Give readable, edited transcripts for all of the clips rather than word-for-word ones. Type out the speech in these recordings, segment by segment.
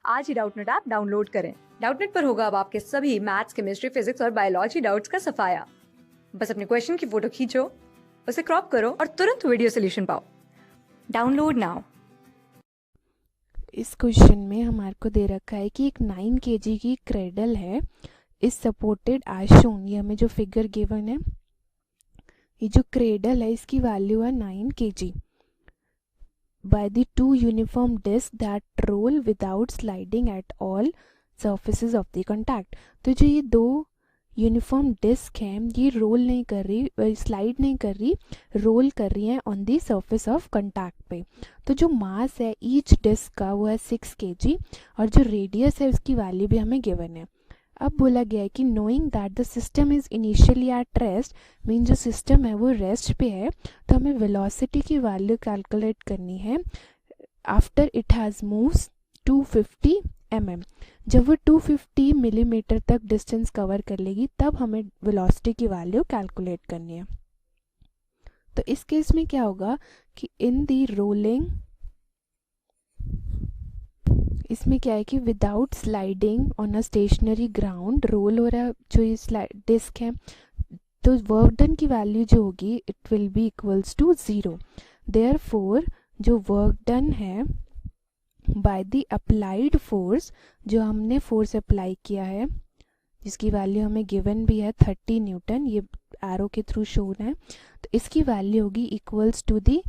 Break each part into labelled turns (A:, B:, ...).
A: आज ही Doubtnut app download करें। डाउटनट पर होगा अब आपके सभी मैथ्स, केमिस्ट्री, फिजिक्स और बायोलॉजी डाउट्स का सफाया। बस अपने क्वेश्चन की फोटो खींचो, उसे क्रॉप करो और तुरंत वीडियो सोल्यूशन पाओ। Download now.
B: इस क्वेश्चन में हमारे को दे रखा है कि एक 9 kg की क्रेडल है, इज सपोर्टेड एज शोन। ये हमें जो फिगर गिवन है, ये जो क्रेडल है इसकी वैल्यू है 9 kg by the two uniform discs that roll without sliding at all surfaces of the contact। तो जो ये दो यूनिफॉर्म डिस्क हैं ये रोल नहीं कर रही, स्लाइड नहीं कर रही, रोल कर रही हैं on the surface of contact पे। तो जो मास है ईच डिस्क का वो है 6 kg और जो रेडियस है उसकी वैल्यू भी हमें गिवन है। अब बोला गया है कि knowing that the system is initially at rest, mean जो सिस्टम है वो रेस्ट पे है, तो हमें वेलोसिटी की वैल्यू कैलकुलेट करनी है after it has moves 250 mm। जब वो 250 मिलीमीटर तक डिस्टेंस कवर कर लेगी तब हमें वेलोसिटी की वैल्यू कैलकुलेट करनी है। तो इस केस में क्या होगा कि इन दी रोलिंग, इसमें क्या है कि without sliding on a stationary ground roll हो रहा है जो ये डिस्क है, तो वर्क डन की वैल्यू जो होगी it will be equals to 0। Therefore जो वर्क डन है बाय द अप्लाइड फोर्स, जो हमने फोर्स अप्लाई किया है जिसकी वैल्यू हमें गिवन भी है 30 न्यूटन, ये एरो के थ्रू शोन है, तो इसकी वैल्यू होगी equals to the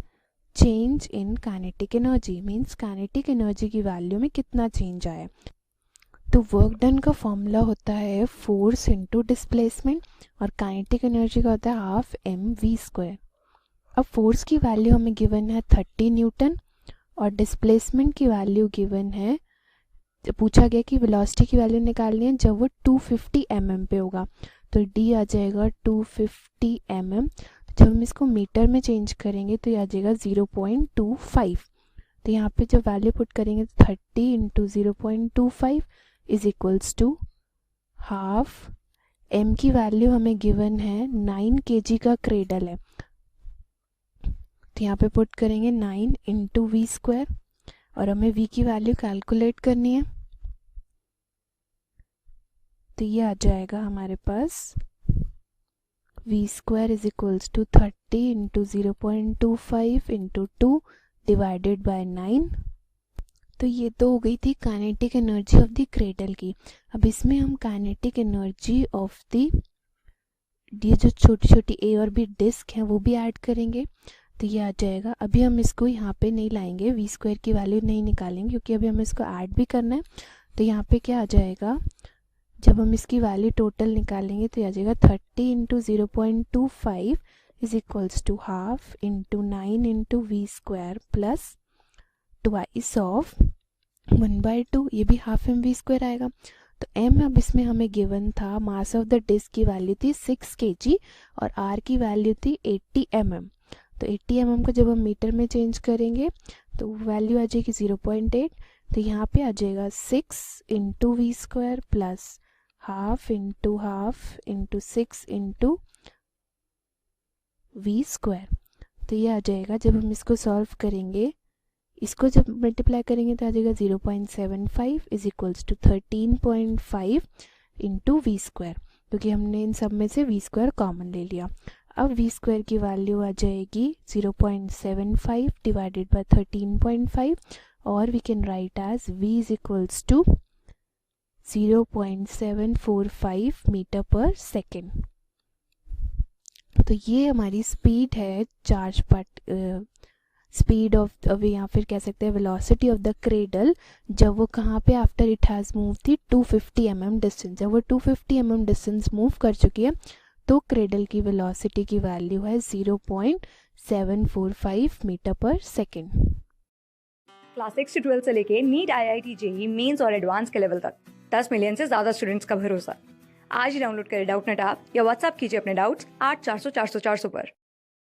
B: change in kinetic energy. Means kinetic energy की वैल्यू में कितना चेंज आया। तो वर्क डन का फॉर्मूला होता है फोर्स इनटू डिस्प्लेसमेंट और काइनेटिक एनर्जी का होता है हाफ mv²। अब फोर्स की वैल्यू हमें गिवन है 30 न्यूटन और डिस्प्लेसमेंट की वैल्यू गिवन है, पूछा गया कि वेलोसिटी की वैल्यू निकालनी है जब वो 250 mm पे होगा, तो d आ जाएगा 250 mm। जब हम इसको मीटर में चेंज करेंगे तो ये आ जाएगा 0.25। तो यहाँ पे जब वैल्यू पुट करेंगे तो 30 into 0.25 is equals to half. m की वैल्यू हमें गिवन है 9 kg का क्रेडल है, तो यहाँ पे पुट करेंगे 9 इंटू v² और हमें v की वैल्यू कैलकुलेट करनी है, तो ये आ जाएगा हमारे पास v² is equals to 30 into 0.25 into 2 divided by 9। तो ये तो हो गई थी kinetic energy of the cradle की। अब इसमें हम काइनेटिक एनर्जी ऑफ द ये जो छोटी छोटी ए और बी डिस्क हैं वो भी ऐड करेंगे, तो ये आ जाएगा। अभी हम इसको यहाँ पे नहीं लाएंगे, v² की वैल्यू नहीं निकालेंगे क्योंकि अभी हमें इसको ऐड भी करना है। तो यहाँ पे क्या आ जाएगा, जब हम इसकी वैल्यू टोटल निकालेंगे तो ये आ जाएगा 30 into 0.25 is equals to half into 9 into v² plus twice of 1/2, ये भी हाफ mv² आएगा। तो m अब इसमें हमें गिवन था, मास ऑफ द डिस्क की वैल्यू थी 6 kg और r की वैल्यू थी 80 mm। तो 80 mm को जब हम मीटर में चेंज करेंगे तो वैल्यू आ जाएगी 0.8। तो यहाँ पे आ जाएगा 6 into v² plus half into 6 into v²। तो ये आ जाएगा, जब हम इसको सॉल्व करेंगे, इसको जब मल्टीप्लाई करेंगे तो आ जाएगा 0.75 is equals to 13.5 into v², क्योंकि हमने इन सब में से v² कॉमन ले लिया। अब v² की वैल्यू आ जाएगी 0.75 डिवाइडेड बाय 13.5 और we can write as v is equals to 0.745 metre पर सेकेंड। तो ये हमारी स्पीड है चार्ज पार्ट, स्पीड ऑफ या फिर कह सकते हैं वेलोसिटी ऑफ द क्रेडल, जब वो कहाँ पे आफ्टर इट हैज़ मूव थी 250 mm डिस्टेंस। जब वो 250 mm डिस्टेंस मूव कर चुकी है तो क्रेडल की वेलोसिटी की वैल्यू है 0.745 मीटर पर सेकेंड।
A: क्लास 6 से 12 से लेके नीट, IIT JEE मेंस और एडवांस के लेवल तक 10 मिलियन से ज्यादा स्टूडेंट्स का भरोसा। आज ही डाउनलोड करें डाउटनट ऐप या व्हाट्सएप कीजिए अपने डाउट्स 8400 400 400 पर।